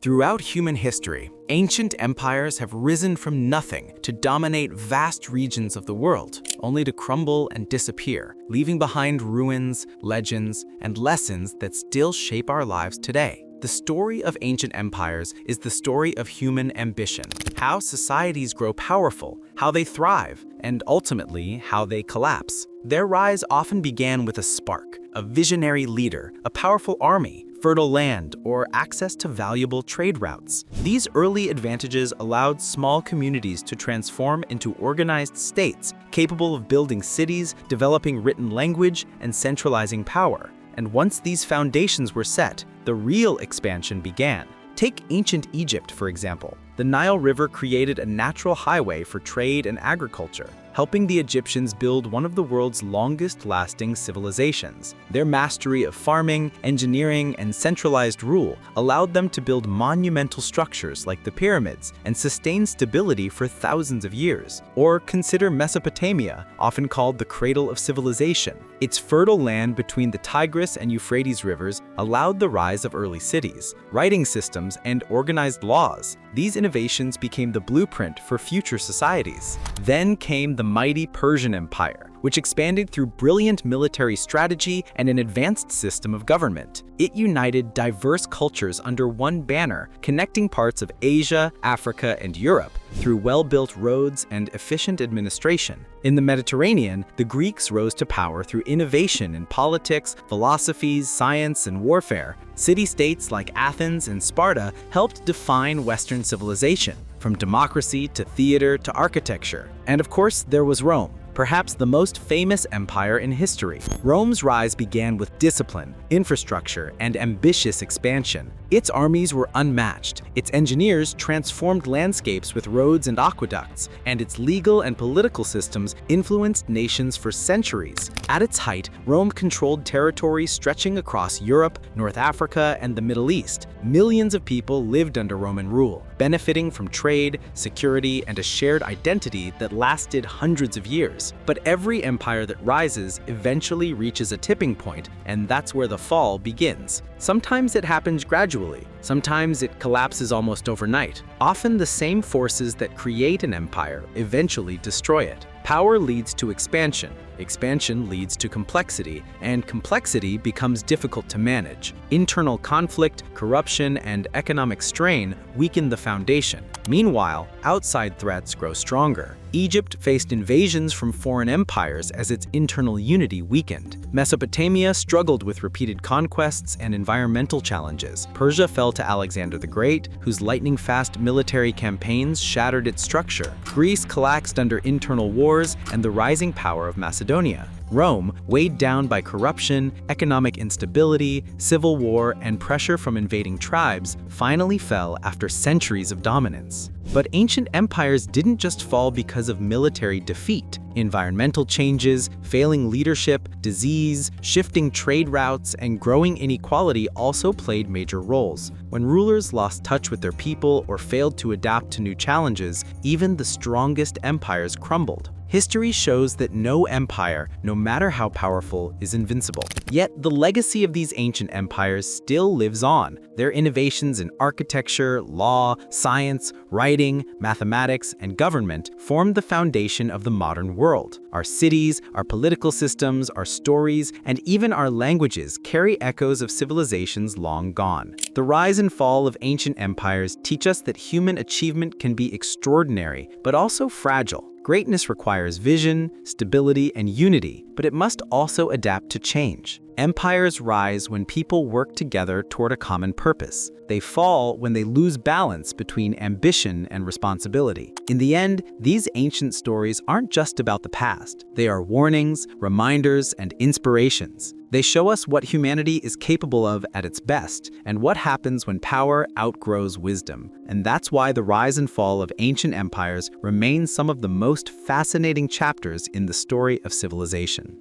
Throughout human history, ancient empires have risen from nothing to dominate vast regions of the world, only to crumble and disappear, leaving behind ruins, legends, and lessons that still shape our lives today. The story of ancient empires is the story of human ambition, how societies grow powerful, how they thrive, and ultimately how they collapse. Their rise often began with a spark, a visionary leader, a powerful army, fertile land, or access to valuable trade routes. These early advantages allowed small communities to transform into organized states, capable of building cities, developing written language, and centralizing power. And once these foundations were set, the real expansion began. Take ancient Egypt, for example. The Nile River created a natural highway for trade and agriculture, helping the Egyptians build one of the world's longest-lasting civilizations. Their mastery of farming, engineering, and centralized rule allowed them to build monumental structures like the pyramids and sustain stability for thousands of years. Or consider Mesopotamia, often called the cradle of civilization. Its fertile land between the Tigris and Euphrates rivers allowed the rise of early cities, writing systems, and organized laws. These innovations became the blueprint for future societies. Then came the mighty Persian Empire, which expanded through brilliant military strategy and an advanced system of government. It united diverse cultures under one banner, connecting parts of Asia, Africa, and Europe through well-built roads and efficient administration. In the Mediterranean, the Greeks rose to power through innovation in politics, philosophies, science, and warfare. City-states like Athens and Sparta helped define Western civilization, from democracy to theater to architecture. And of course, there was Rome, perhaps the most famous empire in history. Rome's rise began with discipline, infrastructure, and ambitious expansion. Its armies were unmatched, its engineers transformed landscapes with roads and aqueducts, and its legal and political systems influenced nations for centuries. At its height, Rome controlled territory stretching across Europe, North Africa, and the Middle East. Millions of people lived under Roman rule, benefiting from trade, security, and a shared identity that lasted hundreds of years. But every empire that rises eventually reaches a tipping point, and that's where the fall begins. Sometimes it happens gradually, sometimes it collapses almost overnight. Often the same forces that create an empire eventually destroy it. Power leads to expansion, expansion leads to complexity, and complexity becomes difficult to manage. Internal conflict, corruption, and economic strain weaken the foundation. Meanwhile, outside threats grow stronger. Egypt faced invasions from foreign empires as its internal unity weakened. Mesopotamia struggled with repeated conquests and environmental challenges. Persia fell to Alexander the Great, whose lightning-fast military campaigns shattered its structure. Greece collapsed under internal wars and the rising power of Macedonia. Rome, weighed down by corruption, economic instability, civil war, and pressure from invading tribes, finally fell after centuries of dominance. But ancient empires didn't just fall because of military defeat. Environmental changes, failing leadership, disease, shifting trade routes, and growing inequality also played major roles. When rulers lost touch with their people or failed to adapt to new challenges, even the strongest empires crumbled. History shows that no empire, no matter how powerful, is invincible. Yet the legacy of these ancient empires still lives on. Their innovations in architecture, law, science, writing, mathematics, and government formed the foundation of the modern world. Our cities, our political systems, our stories, and even our languages carry echoes of civilizations long gone. The rise and fall of ancient empires teach us that human achievement can be extraordinary, but also fragile. Greatness requires vision, stability, and unity, but it must also adapt to change. Empires rise when people work together toward a common purpose. They fall when they lose balance between ambition and responsibility. In the end, these ancient stories aren't just about the past. They are warnings, reminders, and inspirations. They show us what humanity is capable of at its best, and what happens when power outgrows wisdom. And that's why the rise and fall of ancient empires remain some of the most fascinating chapters in the story of civilization.